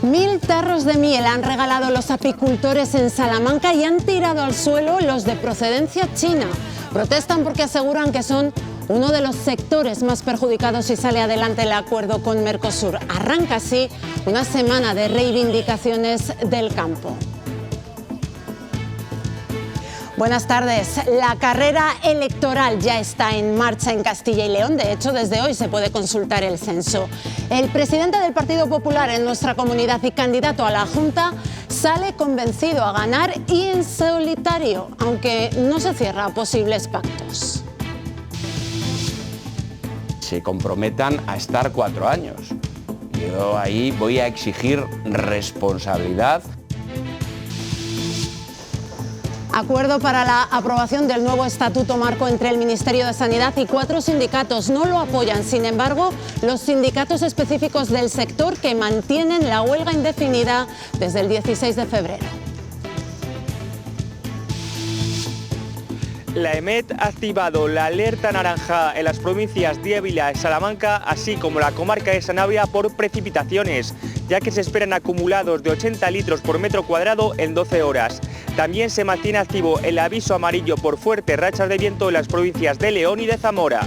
1000 tarros de miel han regalado los apicultores en Salamanca y han tirado al suelo los de procedencia china. Protestan porque aseguran que son uno de los sectores más perjudicados si sale adelante el acuerdo con Mercosur. Arranca así una semana de reivindicaciones del campo. Buenas tardes. La carrera electoral ya está en marcha en Castilla y León. De hecho, desde hoy se puede consultar el censo. El presidente del Partido Popular en nuestra comunidad y candidato a la Junta sale convencido a ganar y en solitario, aunque no se cierra a posibles pactos. Se comprometan a estar 4 años. Yo ahí voy a exigir responsabilidad. Acuerdo para la aprobación del nuevo estatuto marco entre el Ministerio de Sanidad y 4 sindicatos. No lo apoyan, sin embargo, los sindicatos específicos del sector que mantienen la huelga indefinida desde el 16 de febrero. La EMET ha activado la alerta naranja en las provincias de Ávila y Salamanca, así como la comarca de Sanabria por precipitaciones, ya que se esperan acumulados de 80 litros por metro cuadrado en 12 horas. También se mantiene activo el aviso amarillo por fuertes rachas de viento en las provincias de León y de Zamora.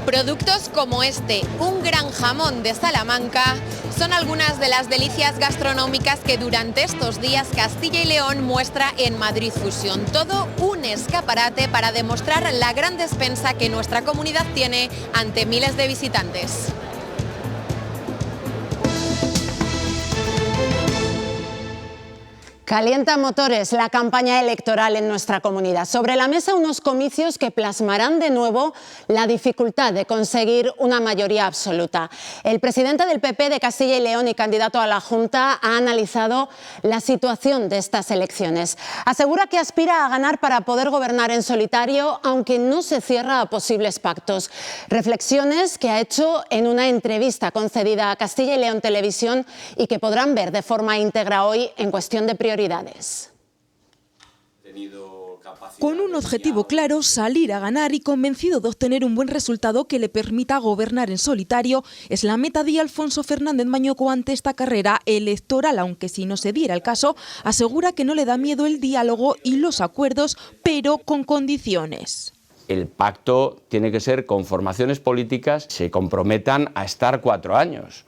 Productos como este, un gran jamón de Salamanca, son algunas de las delicias gastronómicas que durante estos días Castilla y León muestra en Madrid Fusión. Todo un escaparate para demostrar la gran despensa que nuestra comunidad tiene ante miles de visitantes. Calienta motores la campaña electoral en nuestra comunidad. Sobre la mesa unos comicios que plasmarán de nuevo la dificultad de conseguir una mayoría absoluta. El presidente del PP de Castilla y León y candidato a la Junta ha analizado la situación de estas elecciones. Asegura que aspira a ganar para poder gobernar en solitario, aunque no se cierra a posibles pactos. Reflexiones que ha hecho en una entrevista concedida a Castilla y León Televisión y que podrán ver de forma íntegra hoy en Cuestión de Prioridades. Con un objetivo claro, salir a ganar y convencido de obtener un buen resultado que le permita gobernar en solitario, es la meta de Alfonso Fernández Mañoco ante esta carrera electoral, aunque si no se diera el caso, asegura que no le da miedo el diálogo y los acuerdos, pero con condiciones. El pacto tiene que ser con formaciones políticas que se comprometan a estar 4 años.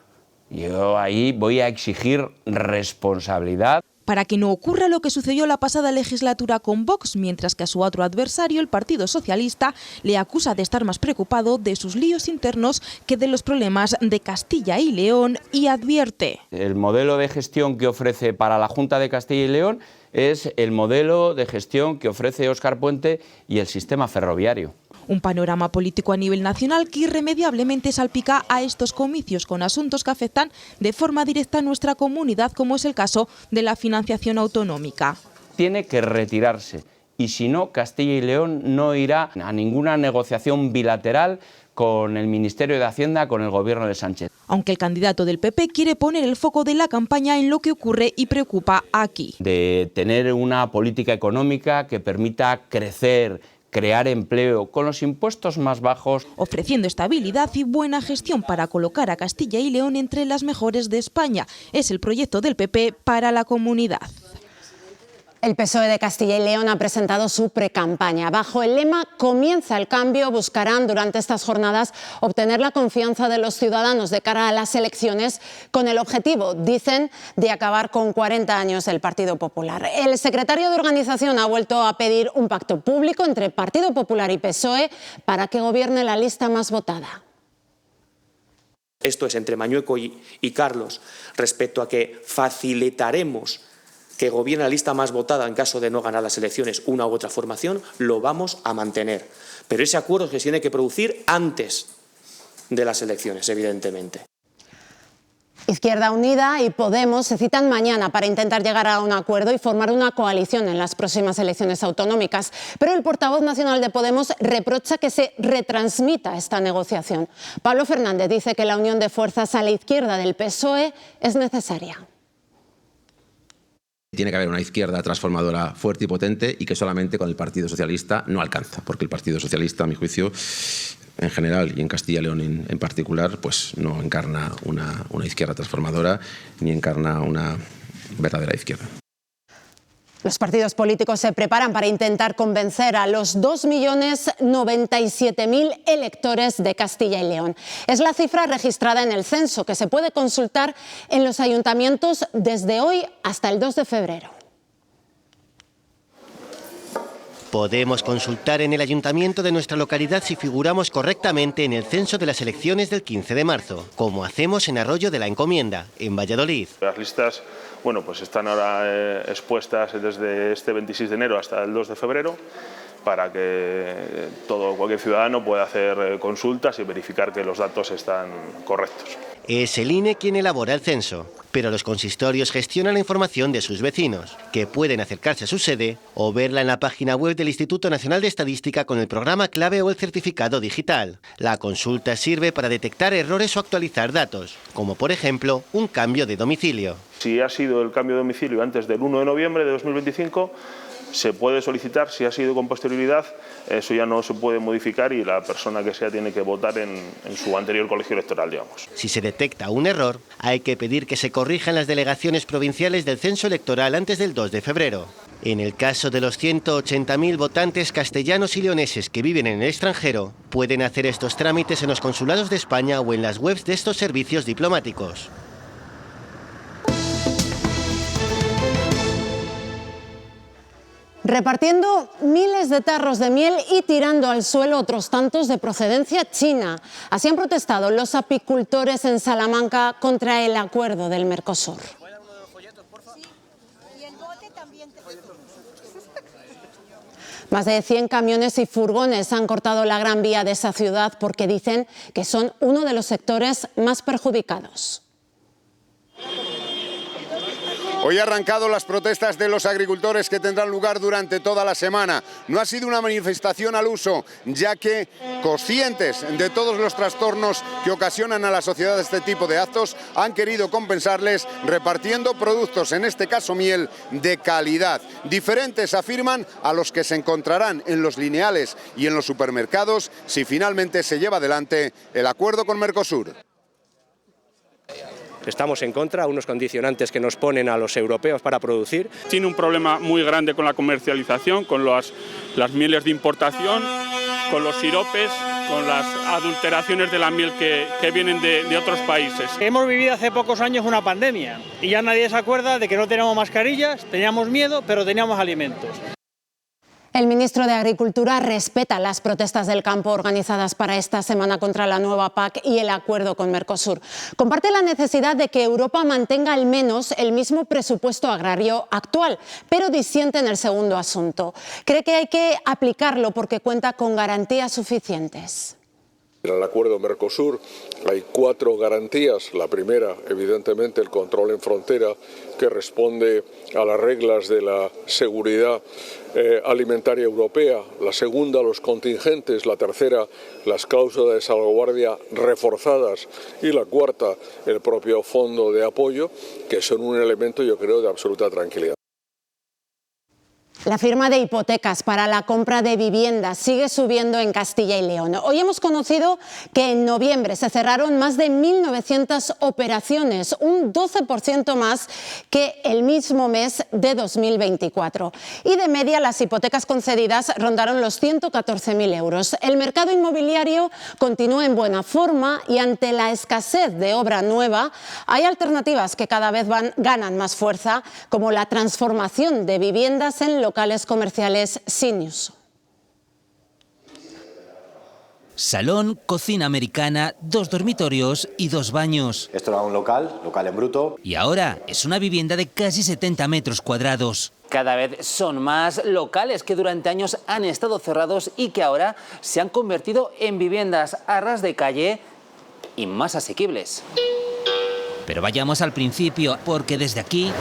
Yo ahí voy a exigir responsabilidad. Para que no ocurra lo que sucedió la pasada legislatura con Vox, mientras que a su otro adversario, el Partido Socialista, le acusa de estar más preocupado de sus líos internos que de los problemas de Castilla y León y advierte. El modelo de gestión que ofrece para la Junta de Castilla y León es el modelo de gestión que ofrece Óscar Puente y el sistema ferroviario. Un panorama político a nivel nacional que irremediablemente salpica a estos comicios con asuntos que afectan de forma directa a nuestra comunidad, como es el caso de la financiación autonómica. Tiene que retirarse y si no, Castilla y León no irá a ninguna negociación bilateral con el Ministerio de Hacienda, con el gobierno de Sánchez. Aunque el candidato del PP quiere poner el foco de la campaña en lo que ocurre y preocupa aquí. De tener una política económica que permita crecer, crear empleo con los impuestos más bajos. Ofreciendo estabilidad y buena gestión para colocar a Castilla y León entre las mejores de España. Es el proyecto del PP para la comunidad. El PSOE de Castilla y León ha presentado su precampaña. Bajo el lema "Comienza el cambio", buscarán durante estas jornadas obtener la confianza de los ciudadanos de cara a las elecciones con el objetivo, dicen, de acabar con 40 años del Partido Popular. El secretario de organización ha vuelto a pedir un pacto público entre Partido Popular y PSOE para que gobierne la lista más votada. Esto es entre Mañueco y Carlos respecto a que facilitaremos que gobierne la lista más votada en caso de no ganar las elecciones una u otra formación, lo vamos a mantener. Pero ese acuerdo se tiene que producir antes de las elecciones, evidentemente. Izquierda Unida y Podemos se citan mañana para intentar llegar a un acuerdo y formar una coalición en las próximas elecciones autonómicas. Pero el portavoz nacional de Podemos reprocha que se retransmita esta negociación. Pablo Fernández dice que la unión de fuerzas a la izquierda del PSOE es necesaria. Tiene que haber una izquierda transformadora fuerte y potente y que solamente con el Partido Socialista no alcanza, porque el Partido Socialista, a mi juicio, en general y en Castilla y León en particular, pues no encarna una izquierda transformadora ni encarna una verdadera izquierda. Los partidos políticos se preparan para intentar convencer a los 2.097.000 electores de Castilla y León. Es la cifra registrada en el censo, que se puede consultar en los ayuntamientos desde hoy hasta el 2 de febrero. Podemos consultar en el ayuntamiento de nuestra localidad si figuramos correctamente en el censo de las elecciones del 15 de marzo, como hacemos en Arroyo de la Encomienda, en Valladolid. Las listas, pues están ahora expuestas desde este 26 de enero hasta el 2 de febrero para que cualquier ciudadano pueda hacer consultas y verificar que los datos están correctos. Es el INE quien elabora el censo, pero los consistorios gestionan la información de sus vecinos, que pueden acercarse a su sede o verla en la página web del Instituto Nacional de Estadística con el programa clave o el certificado digital. La consulta sirve para detectar errores o actualizar datos, como por ejemplo un cambio de domicilio. Si ha sido el cambio de domicilio antes del 1 de noviembre de 2025, se puede solicitar. Si ha sido con posterioridad, eso ya no se puede modificar y la persona que sea tiene que votar en su anterior colegio electoral, digamos. Si se detecta un error, hay que pedir que se corrija en las delegaciones provinciales del censo electoral antes del 2 de febrero. En el caso de los 180.000 votantes castellanos y leoneses que viven en el extranjero, pueden hacer estos trámites en los consulados de España o en las webs de estos servicios diplomáticos. Repartiendo miles de tarros de miel y tirando al suelo otros tantos de procedencia china. Así han protestado los apicultores en Salamanca contra el acuerdo del Mercosur. Más de 100 camiones y furgones han cortado la Gran Vía de esa ciudad porque dicen que son uno de los sectores más perjudicados. Hoy han arrancado las protestas de los agricultores que tendrán lugar durante toda la semana. No ha sido una manifestación al uso, ya que conscientes de todos los trastornos que ocasionan a la sociedad este tipo de actos, han querido compensarles repartiendo productos, en este caso miel, de calidad. Diferentes, afirman, a los que se encontrarán en los lineales y en los supermercados si finalmente se lleva adelante el acuerdo con Mercosur. Estamos en contra, unos condicionantes que nos ponen a los europeos para producir. Tiene un problema muy grande con la comercialización, con las mieles de importación, con los siropes, con las adulteraciones de la miel que vienen de otros países. Hemos vivido hace pocos años una pandemia y ya nadie se acuerda de que no teníamos mascarillas, teníamos miedo, pero teníamos alimentos. El ministro de Agricultura respeta las protestas del campo organizadas para esta semana contra la nueva PAC y el acuerdo con Mercosur. Comparte la necesidad de que Europa mantenga al menos el mismo presupuesto agrario actual, pero disiente en el segundo asunto. Cree que hay que aplicarlo porque cuenta con garantías suficientes. En el acuerdo Mercosur hay 4 garantías. La primera, evidentemente, el control en frontera, que responde a las reglas de la seguridad alimentaria europea. La segunda, los contingentes. La tercera, las cláusulas de salvaguardia reforzadas. Y la cuarta, el propio fondo de apoyo, que son un elemento, yo creo, de absoluta tranquilidad. La firma de hipotecas para la compra de viviendas sigue subiendo en Castilla y León. Hoy hemos conocido que en noviembre se cerraron más de 1.900 operaciones, un 12% más que el mismo mes de 2024. Y de media las hipotecas concedidas rondaron los 114.000 euros. El mercado inmobiliario continúa en buena forma y ante la escasez de obra nueva hay alternativas que cada vez ganan más fuerza, como la transformación de viviendas en locales comerciales sin uso. Salón, cocina americana, 2 dormitorios y 2 baños. Esto era un local en bruto. Y ahora es una vivienda de casi 70 metros cuadrados. Cada vez son más locales que durante años han estado cerrados y que ahora se han convertido en viviendas a ras de calle y más asequibles. Pero vayamos al principio, porque desde aquí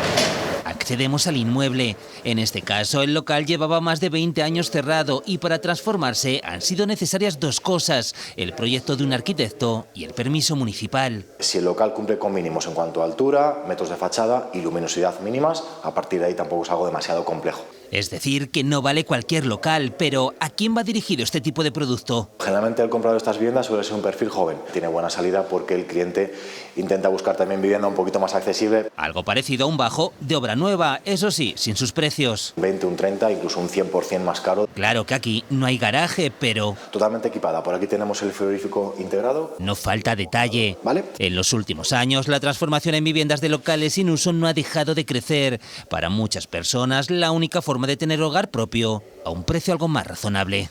accedemos al inmueble. En este caso, el local llevaba más de 20 años cerrado y para transformarse han sido necesarias 2 cosas: el proyecto de un arquitecto y el permiso municipal. Si el local cumple con mínimos en cuanto a altura, metros de fachada y luminosidad mínimas, a partir de ahí tampoco es algo demasiado complejo. Es decir, que no vale cualquier local, pero ¿a quién va dirigido este tipo de producto? Generalmente el comprador de estas viviendas suele ser un perfil joven. Tiene buena salida porque el cliente intenta buscar también vivienda un poquito más accesible. Algo parecido a un bajo de obra nueva, eso sí, sin sus precios. 20, un 30, incluso un 100% más caro. Claro que aquí no hay garaje, pero... Totalmente equipada. Por aquí tenemos el frigorífico integrado. No falta detalle. ¿Vale? En los últimos años, la transformación en viviendas de locales sin uso no ha dejado de crecer. Para muchas personas, la única forma de tener hogar propio a un precio algo más razonable.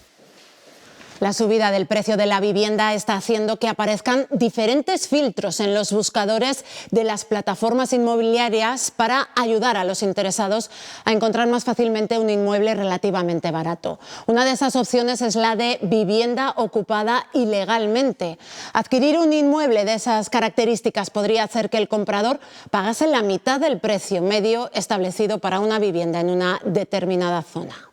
La subida del precio de la vivienda está haciendo que aparezcan diferentes filtros en los buscadores de las plataformas inmobiliarias para ayudar a los interesados a encontrar más fácilmente un inmueble relativamente barato. Una de esas opciones es la de vivienda ocupada ilegalmente. Adquirir un inmueble de esas características podría hacer que el comprador pagase la mitad del precio medio establecido para una vivienda en una determinada zona.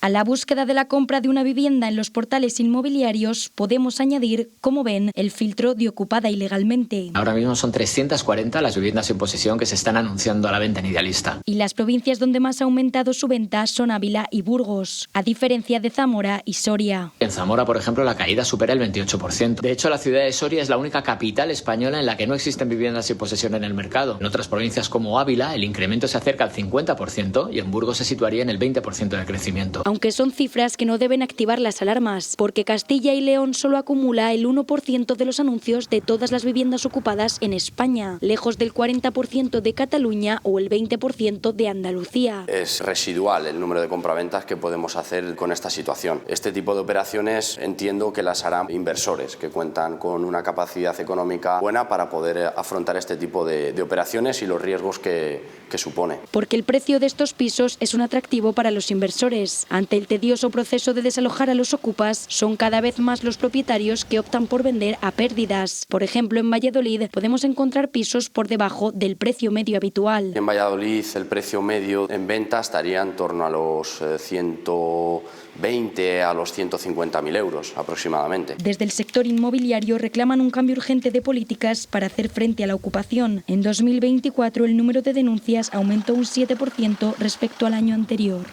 A la búsqueda de la compra de una vivienda en los portales inmobiliarios podemos añadir, como ven, el filtro de ocupada ilegalmente. Ahora mismo son 340 las viviendas en posesión que se están anunciando a la venta en Idealista. Y las provincias donde más ha aumentado su venta son Ávila y Burgos, a diferencia de Zamora y Soria. En Zamora, por ejemplo, la caída supera el 28%. De hecho, la ciudad de Soria es la única capital española en la que no existen viviendas en posesión en el mercado. En otras provincias como Ávila, el incremento se acerca al 50% y en Burgos se situaría en el 20% de crecimiento. Aunque son cifras que no deben activar las alarmas, porque Castilla y León solo acumula el 1% de los anuncios de todas las viviendas ocupadas en España, lejos del 40% de Cataluña o el 20% de Andalucía. Es residual el número de compraventas que podemos hacer con esta situación. Este tipo de operaciones entiendo que las harán inversores que cuentan con una capacidad económica buena para poder afrontar este tipo de operaciones y los riesgos que supone. Porque el precio de estos pisos es un atractivo para los inversores. Ante el tedioso proceso de desalojar a los ocupas, son cada vez más los propietarios que optan por vender a pérdidas. Por ejemplo, en Valladolid podemos encontrar pisos por debajo del precio medio habitual. En Valladolid el precio medio en venta estaría en torno a los 120 a los 150.000 euros aproximadamente. Desde el sector inmobiliario reclaman un cambio urgente de políticas para hacer frente a la ocupación. En 2024 el número de denuncias aumentó un 7% respecto al año anterior.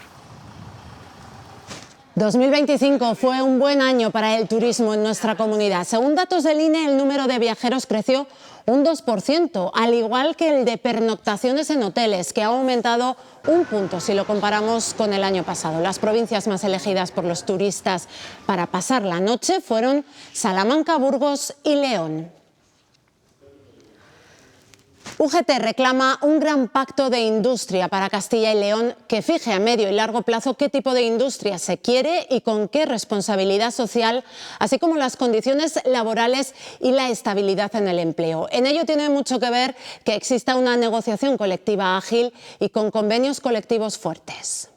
2025 fue un buen año para el turismo en nuestra comunidad. Según datos del INE, el número de viajeros creció un 2%, al igual que el de pernoctaciones en hoteles, que ha aumentado un punto si lo comparamos con el año pasado. Las provincias más elegidas por los turistas para pasar la noche fueron Salamanca, Burgos y León. UGT reclama un gran pacto de industria para Castilla y León que fije a medio y largo plazo qué tipo de industria se quiere y con qué responsabilidad social, así como las condiciones laborales y la estabilidad en el empleo. En ello tiene mucho que ver que exista una negociación colectiva ágil y con convenios colectivos fuertes.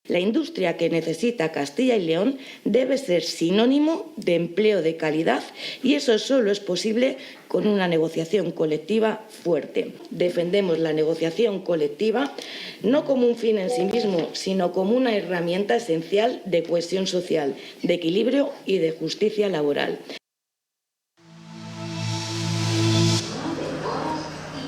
La industria que necesita Castilla y León debe ser sinónimo de empleo de calidad y eso solo es posible con una negociación colectiva fuerte. Defendemos la negociación colectiva no como un fin en sí mismo, sino como una herramienta esencial de cohesión social, de equilibrio y de justicia laboral.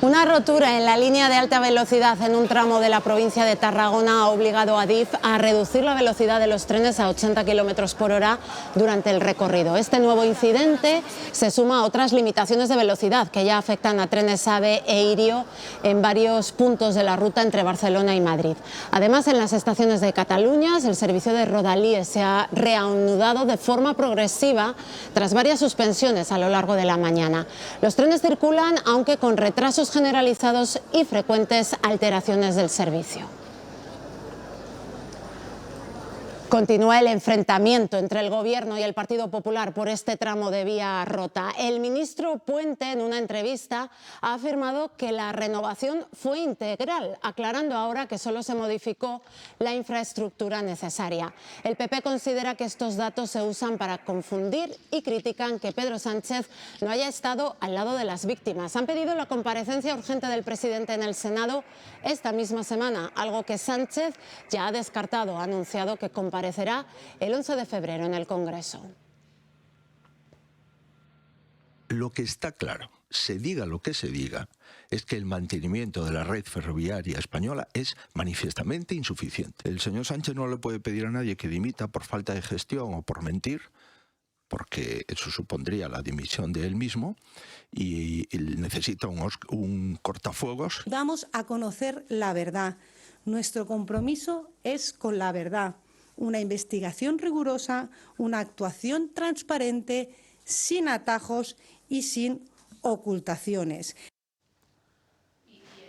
Una rotura en la línea de alta velocidad en un tramo de la provincia de Tarragona ha obligado a Adif a reducir la velocidad de los trenes a 80 km por hora durante el recorrido. Este nuevo incidente se suma a otras limitaciones de velocidad que ya afectan a trenes AVE e Irio en varios puntos de la ruta entre Barcelona y Madrid. Además, en las estaciones de Cataluña, el servicio de Rodalies se ha reanudado de forma progresiva tras varias suspensiones a lo largo de la mañana. Los trenes circulan, aunque con retrasos generalizados y frecuentes alteraciones del servicio. Continúa el enfrentamiento entre el Gobierno y el Partido Popular por este tramo de vía rota. El ministro Puente, en una entrevista, ha afirmado que la renovación fue integral, aclarando ahora que solo se modificó la infraestructura necesaria. El PP considera que estos datos se usan para confundir y critican que Pedro Sánchez no haya estado al lado de las víctimas. Han pedido la comparecencia urgente del presidente en el Senado esta misma semana, algo que Sánchez ya ha descartado. Ha anunciado que comparecerá el 11 de febrero en el Congreso. Lo que está claro, se diga lo que se diga, es que el mantenimiento de la red ferroviaria española es manifiestamente insuficiente. El señor Sánchez no le puede pedir a nadie que dimita por falta de gestión o por mentir, porque eso supondría la dimisión de él mismo, y necesita un cortafuegos. Damos a conocer la verdad. Nuestro compromiso es con la verdad. Una investigación rigurosa, una actuación transparente, sin atajos y sin ocultaciones.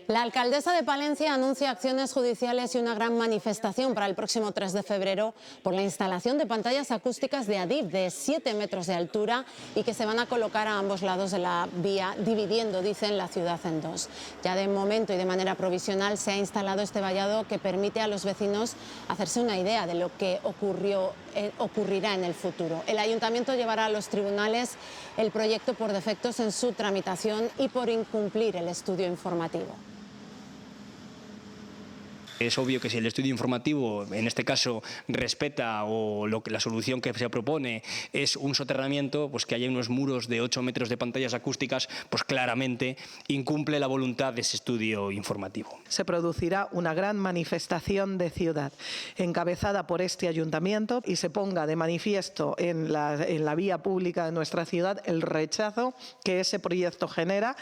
La alcaldesa de Palencia anuncia acciones judiciales y una gran manifestación para el próximo 3 de febrero por la instalación de pantallas acústicas de Adif de 7 metros de altura y que se van a colocar a ambos lados de la vía, dividiendo, dicen, la ciudad en dos. Ya de momento y de manera provisional se ha instalado este vallado que permite a los vecinos hacerse una idea de lo que ocurrirá en el futuro. El ayuntamiento llevará a los tribunales el proyecto por defectos en su tramitación y por incumplir el estudio informativo. Es obvio que si el estudio informativo, en este caso, respeta o la solución que se propone es un soterramiento, pues que haya unos muros de 8 metros de pantallas acústicas, pues claramente incumple la voluntad de ese estudio informativo. Se producirá una gran manifestación de ciudad encabezada por este ayuntamiento y se ponga de manifiesto en la vía pública de nuestra ciudad el rechazo que ese proyecto genera.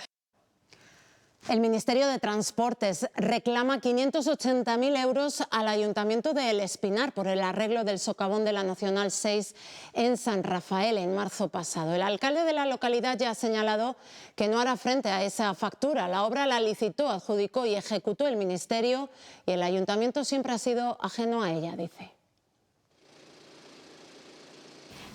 El Ministerio de Transportes reclama 580.000 euros al Ayuntamiento de El Espinar por el arreglo del socavón de la Nacional 6 en San Rafael en marzo pasado. El alcalde de la localidad ya ha señalado que no hará frente a esa factura. La obra la licitó, adjudicó y ejecutó el Ministerio y el Ayuntamiento siempre ha sido ajeno a ella, dice.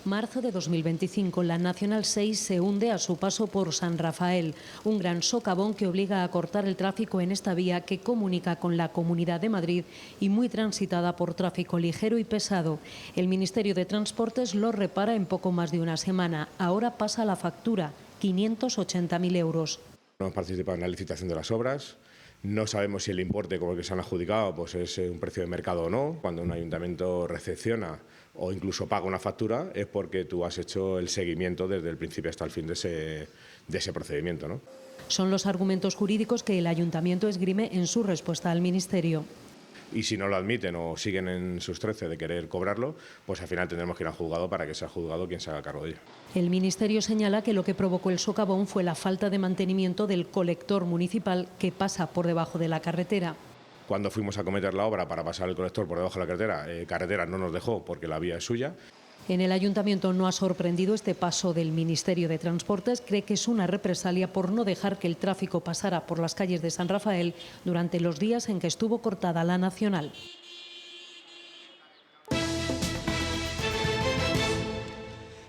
Marzo de 2025, la Nacional 6 se hunde a su paso por San Rafael, un gran socavón que obliga a cortar el tráfico en esta vía que comunica con la Comunidad de Madrid y muy transitada por tráfico ligero y pesado. El Ministerio de Transportes lo repara en poco más de una semana. Ahora pasa la factura, 580.000 euros. No hemos participado en la licitación de las obras. No sabemos si el importe con el que se han adjudicado pues es un precio de mercado o no. Cuando un ayuntamiento recepciona o incluso paga una factura es porque tú has hecho el seguimiento desde el principio hasta el fin de ese procedimiento, ¿no? Son los argumentos jurídicos que el ayuntamiento esgrime en su respuesta al Ministerio. Y si no lo admiten o siguen en sus 13 de querer cobrarlo, pues al final tendremos que ir al juzgado para que sea juzgado quien se haga cargo de ello. El Ministerio señala que lo que provocó el socavón fue la falta de mantenimiento del colector municipal que pasa por debajo de la carretera. Cuando fuimos a cometer la obra para pasar el colector por debajo de la carretera no nos dejó porque la vía es suya. En el Ayuntamiento no ha sorprendido este paso del Ministerio de Transportes. Cree que es una represalia por no dejar que el tráfico pasara por las calles de San Rafael durante los días en que estuvo cortada la Nacional.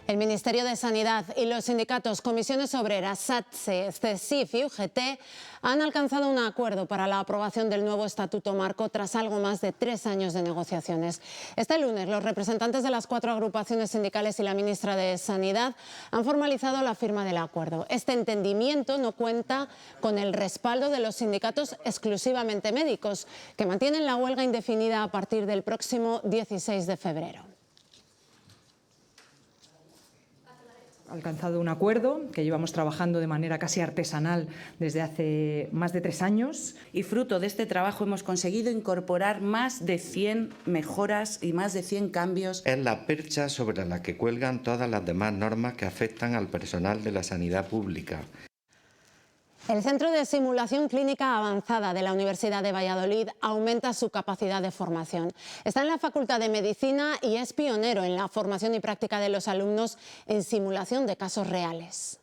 El Ministerio de Sanidad y los sindicatos Comisiones Obreras, SATSE, CESIF y UGT han alcanzado un acuerdo para la aprobación del nuevo Estatuto Marco tras algo más de 3 años de negociaciones. Este lunes, los representantes de las 4 agrupaciones sindicales y la ministra de Sanidad han formalizado la firma del acuerdo. Este entendimiento no cuenta con el respaldo de los sindicatos exclusivamente médicos, que mantienen la huelga indefinida a partir del próximo 16 de febrero. Alcanzado un acuerdo que llevamos trabajando de manera casi artesanal desde hace más de 3 años. Y fruto de este trabajo hemos conseguido incorporar más de 100 mejoras y más de 100 cambios. Es la percha sobre la que cuelgan todas las demás normas que afectan al personal de la sanidad pública. El Centro de Simulación Clínica Avanzada de la Universidad de Valladolid aumenta su capacidad de formación. Está en la Facultad de Medicina y es pionero en la formación y práctica de los alumnos en simulación de casos reales.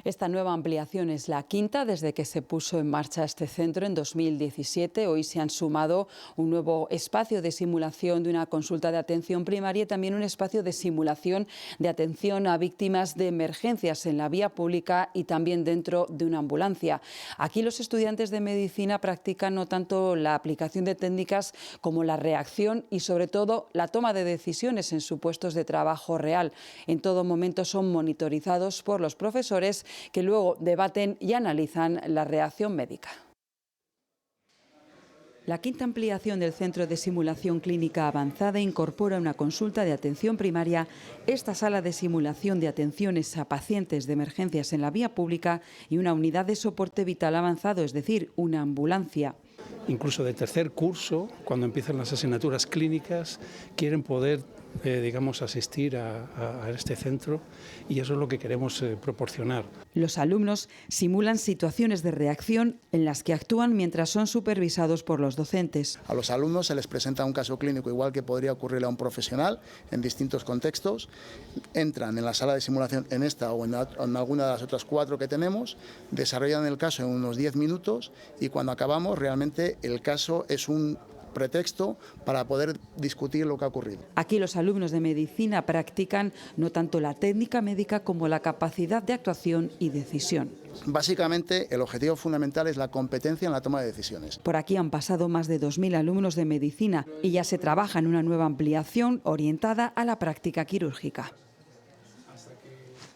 Esta nueva ampliación es la 5ª desde que se puso en marcha este centro en 2017. Hoy se han sumado un nuevo espacio de simulación de una consulta de atención primaria y también un espacio de simulación de atención a víctimas de emergencias en la vía pública y también dentro de una ambulancia. Aquí los estudiantes de medicina practican no tanto la aplicación de técnicas como la reacción y sobre todo la toma de decisiones en sus puestos de trabajo real. En todo momento son monitorizados por los profesores que luego debaten y analizan la reacción médica. La quinta ampliación del Centro de Simulación Clínica Avanzada incorpora una consulta de atención primaria, esta sala de simulación de atenciones a pacientes de emergencias en la vía pública y una unidad de soporte vital avanzado, es decir, una ambulancia. Incluso de tercer curso, cuando empiezan las asignaturas clínicas, quieren poder asistir a este centro, y eso es lo que queremos proporcionar. Los alumnos simulan situaciones de reacción en las que actúan mientras son supervisados por los docentes. A los alumnos se les presenta un caso clínico igual que podría ocurrirle a un profesional en distintos contextos. Entran en la sala de simulación, en esta o en alguna de las otras 4 que tenemos, desarrollan el caso en unos 10 minutos y cuando acabamos realmente el caso es un pretexto para poder discutir lo que ha ocurrido. Aquí los alumnos de medicina practican no tanto la técnica médica como la capacidad de actuación y decisión. Básicamente, el objetivo fundamental es la competencia en la toma de decisiones. Por aquí han pasado más de 2.000 alumnos de medicina y ya se trabaja en una nueva ampliación orientada a la práctica quirúrgica.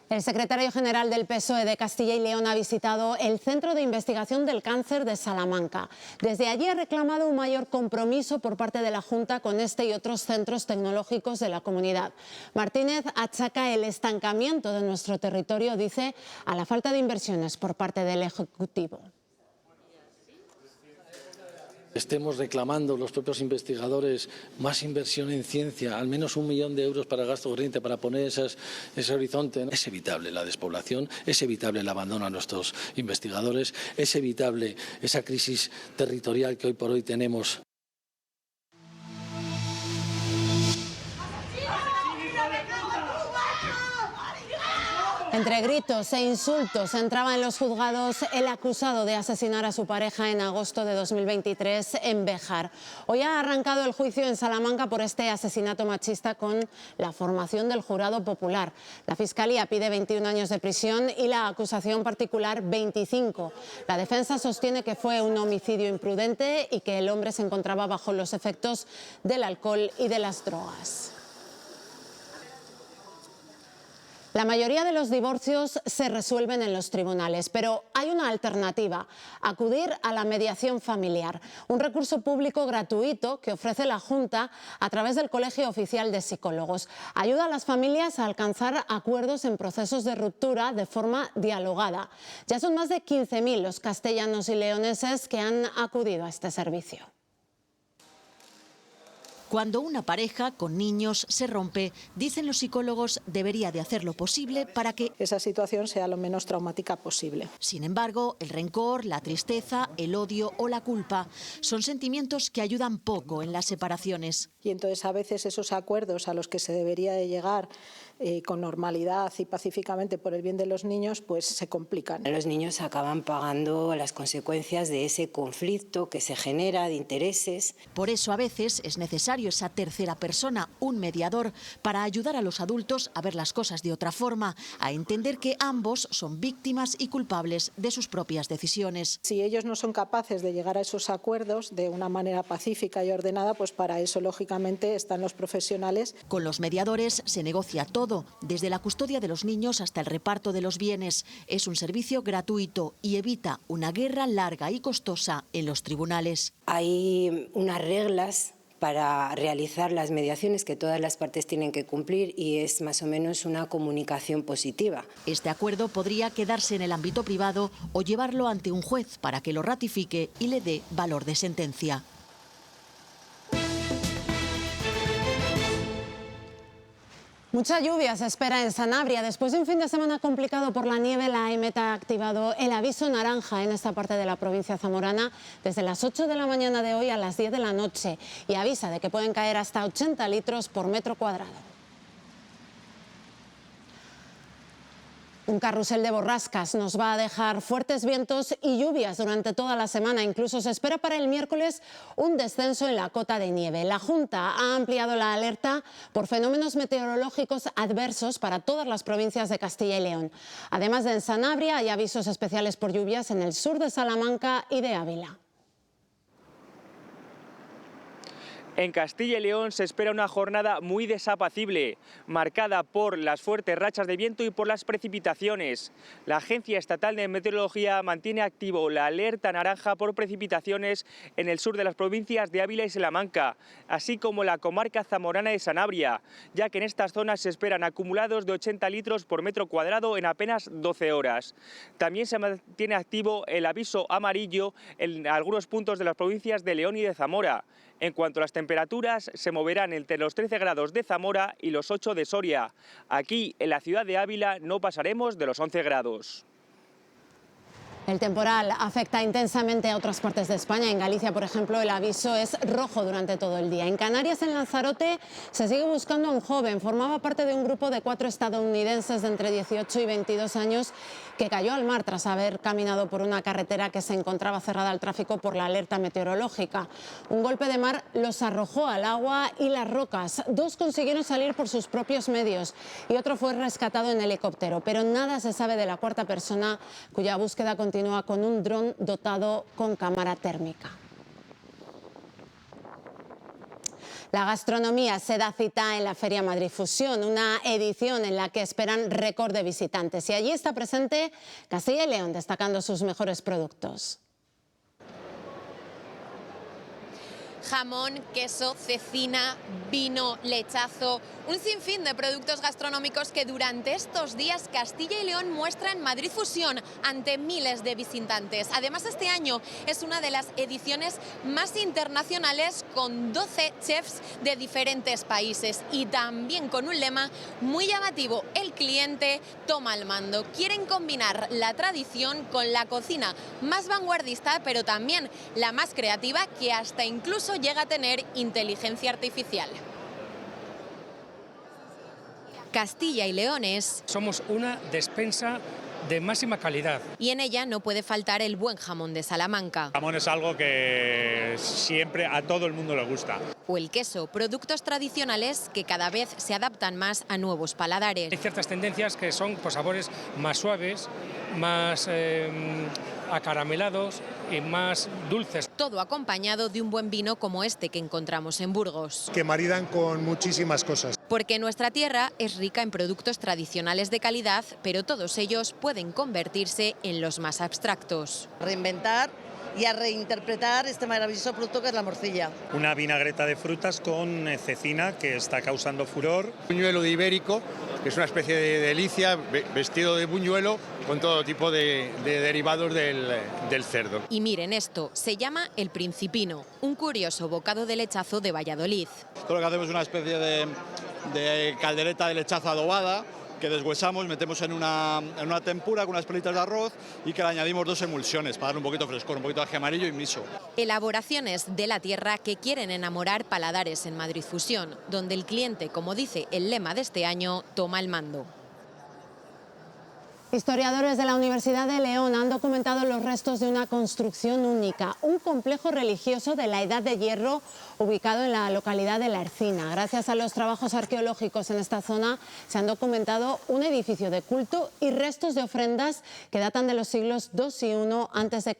El secretario general del PSOE de Castilla y León ha visitado el Centro de Investigación del Cáncer de Salamanca. Desde allí ha reclamado un mayor compromiso por parte de la Junta con este y otros centros tecnológicos de la comunidad. Martínez achaca el estancamiento de nuestro territorio, dice, a la falta de inversiones por parte del Ejecutivo. Estemos reclamando los propios investigadores más inversión en ciencia, al menos 1 millón de euros para gasto corriente, para poner ese horizonte. Es evitable la despoblación, es evitable el abandono a nuestros investigadores, es evitable esa crisis territorial que hoy por hoy tenemos. Entre gritos e insultos entraba en los juzgados el acusado de asesinar a su pareja en agosto de 2023 en Béjar. Hoy ha arrancado el juicio en Salamanca por este asesinato machista con la formación del jurado popular. La Fiscalía pide 21 años de prisión y la acusación particular 25. La defensa sostiene que fue un homicidio imprudente y que el hombre se encontraba bajo los efectos del alcohol y de las drogas. La mayoría de los divorcios se resuelven en los tribunales, pero hay una alternativa: acudir a la mediación familiar, un recurso público gratuito que ofrece la Junta a través del Colegio Oficial de Psicólogos. Ayuda a las familias a alcanzar acuerdos en procesos de ruptura de forma dialogada. Ya son más de 15.000 los castellanos y leoneses que han acudido a este servicio. Cuando una pareja con niños se rompe, dicen los psicólogos, debería de hacer lo posible para que esa situación sea lo menos traumática posible. Sin embargo, el rencor, la tristeza, el odio o la culpa son sentimientos que ayudan poco en las separaciones. Y entonces a veces esos acuerdos a los que se debería de llegar con normalidad y pacíficamente por el bien de los niños, pues se complican. Los niños acaban pagando las consecuencias de ese conflicto que se genera de intereses. Por eso a veces es necesario esa tercera persona, un mediador, para ayudar a los adultos a ver las cosas de otra forma, a entender que ambos son víctimas y culpables de sus propias decisiones. Si ellos no son capaces de llegar a esos acuerdos de una manera pacífica y ordenada, pues para eso lógicamente están los profesionales. Con los mediadores se negocia todo, desde la custodia de los niños hasta el reparto de los bienes. Es un servicio gratuito y evita una guerra larga y costosa en los tribunales. Hay unas reglas para realizar las mediaciones que todas las partes tienen que cumplir y es más o menos una comunicación positiva. Este acuerdo podría quedarse en el ámbito privado o llevarlo ante un juez para que lo ratifique y le dé valor de sentencia. Mucha lluvia se espera en Sanabria. Después de un fin de semana complicado por la nieve, la AEMET ha activado el aviso naranja en esta parte de la provincia zamorana desde las 8 de la mañana de hoy a las 10 de la noche y avisa de que pueden caer hasta 80 litros por metro cuadrado. Un carrusel de borrascas nos va a dejar fuertes vientos y lluvias durante toda la semana. Incluso se espera para el miércoles un descenso en la cota de nieve. La Junta ha ampliado la alerta por fenómenos meteorológicos adversos para todas las provincias de Castilla y León. Además de en Sanabria, hay avisos especiales por lluvias en el sur de Salamanca y de Ávila. En Castilla y León se espera una jornada muy desapacible, marcada por las fuertes rachas de viento y por las precipitaciones. La Agencia Estatal de Meteorología mantiene activo la alerta naranja por precipitaciones en el sur de las provincias de Ávila y Salamanca, así como la comarca zamorana de Sanabria, ya que en estas zonas se esperan acumulados de 80 litros por metro cuadrado en apenas 12 horas. También se mantiene activo el aviso amarillo en algunos puntos de las provincias de León y de Zamora. En cuanto a las temperaturas, se moverán entre los 13 grados de Zamora y los 8 de Soria. Aquí, en la ciudad de Ávila, no pasaremos de los 11 grados. El temporal afecta intensamente a otras partes de España. En Galicia, por ejemplo, el aviso es rojo durante todo el día. En Canarias, en Lanzarote, se sigue buscando a un joven. Formaba parte de un grupo de 4 estadounidenses de entre 18 y 22 años que cayó al mar tras haber caminado por una carretera que se encontraba cerrada al tráfico por la alerta meteorológica. Un golpe de mar los arrojó al agua y las rocas. 2 consiguieron salir por sus propios medios y otro fue rescatado en helicóptero. Pero nada se sabe de la cuarta persona, cuya búsqueda continúa con un dron dotado con cámara térmica. La gastronomía se da cita en la Feria Madrid Fusión, una edición en la que esperan récord de visitantes. Y allí está presente Castilla y León, destacando sus mejores productos. Jamón, queso, cecina, vino, lechazo, un sinfín de productos gastronómicos que durante estos días Castilla y León muestra en Madrid Fusión ante miles de visitantes. Además, este año es una de las ediciones más internacionales con 12 chefs de diferentes países y también con un lema muy llamativo: el cliente toma el mando. Quieren combinar la tradición con la cocina más vanguardista, pero también la más creativa, que hasta incluso llega a tener inteligencia artificial. Castilla y León es... Somos una despensa de máxima calidad. Y en ella no puede faltar el buen jamón de Salamanca. El jamón es algo que siempre a todo el mundo le gusta. O el queso, productos tradicionales que cada vez se adaptan más a nuevos paladares. Hay ciertas tendencias que son sabores más suaves, más acaramelados y más dulces. Todo acompañado de un buen vino como este que encontramos en Burgos. Que maridan con muchísimas cosas. Porque nuestra tierra es rica en productos tradicionales de calidad, pero todos ellos pueden convertirse en los más abstractos. Reinventar y a reinterpretar este maravilloso producto que es la morcilla. Una vinagreta de frutas con cecina que está causando furor. Buñuelo de ibérico, que es una especie de delicia, vestido de buñuelo con todo tipo de derivados del cerdo. Y miren esto, se llama el principino, un curioso bocado de lechazo de Valladolid. Todo lo que hacemos es una especie de caldereta de lechazo adobada, que deshuesamos, metemos en una tempura con unas pelitas de arroz y que le añadimos 2 emulsiones para darle un poquito de frescor, un poquito de ají amarillo y miso. Elaboraciones de la tierra que quieren enamorar paladares en Madrid Fusión, donde el cliente, como dice el lema de este año, toma el mando. Historiadores de la Universidad de León han documentado los restos de una construcción única, un complejo religioso de la Edad de Hierro ubicado en la localidad de La Ercina. Gracias a los trabajos arqueológicos en esta zona se han documentado un edificio de culto y restos de ofrendas que datan de los siglos II y I a.C.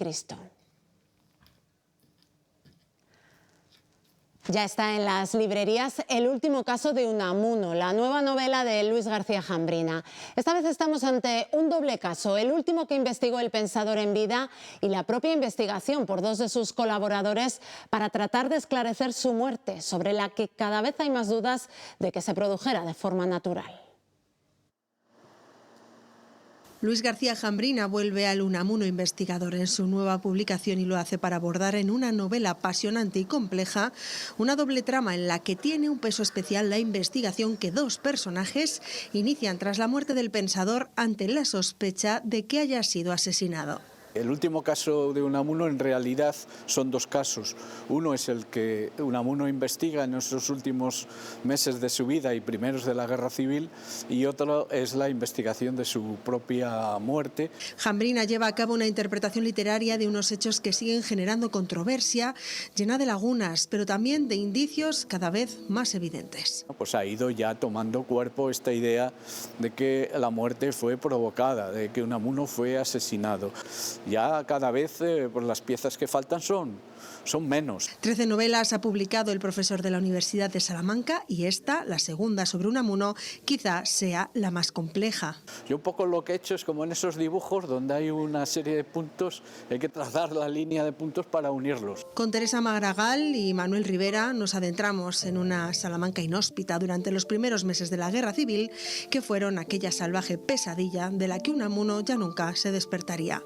Ya está en las librerías El último caso de Unamuno, la nueva novela de Luis García Jambrina. Esta vez estamos ante un doble caso, el último que investigó el pensador en vida y la propia investigación por 2 de sus colaboradores para tratar de esclarecer su muerte, sobre la que cada vez hay más dudas de que se produjera de forma natural. Luis García Jambrina vuelve al Unamuno investigador en su nueva publicación y lo hace para abordar en una novela apasionante y compleja una doble trama en la que tiene un peso especial la investigación que 2 personajes inician tras la muerte del pensador ante la sospecha de que haya sido asesinado. El último caso de Unamuno en realidad son 2 casos. Uno es el que Unamuno investiga en esos últimos meses de su vida y primeros de la Guerra Civil, y otro es la investigación de su propia muerte. Jambrina lleva a cabo una interpretación literaria de unos hechos que siguen generando controversia, llena de lagunas, pero también de indicios cada vez más evidentes. Pues ha ido ya tomando cuerpo esta idea de que la muerte fue provocada, de que Unamuno fue asesinado. Ya cada vez pues las piezas que faltan son menos. 13 novelas ha publicado el profesor de la Universidad de Salamanca y esta, la segunda sobre Unamuno, quizá sea la más compleja. Yo un poco lo que he hecho es como en esos dibujos donde hay una serie de puntos, hay que trazar la línea de puntos para unirlos. Con Teresa Maragall y Manuel Rivera nos adentramos en una Salamanca inhóspita durante los primeros meses de la Guerra Civil, que fueron aquella salvaje pesadilla de la que Unamuno ya nunca se despertaría.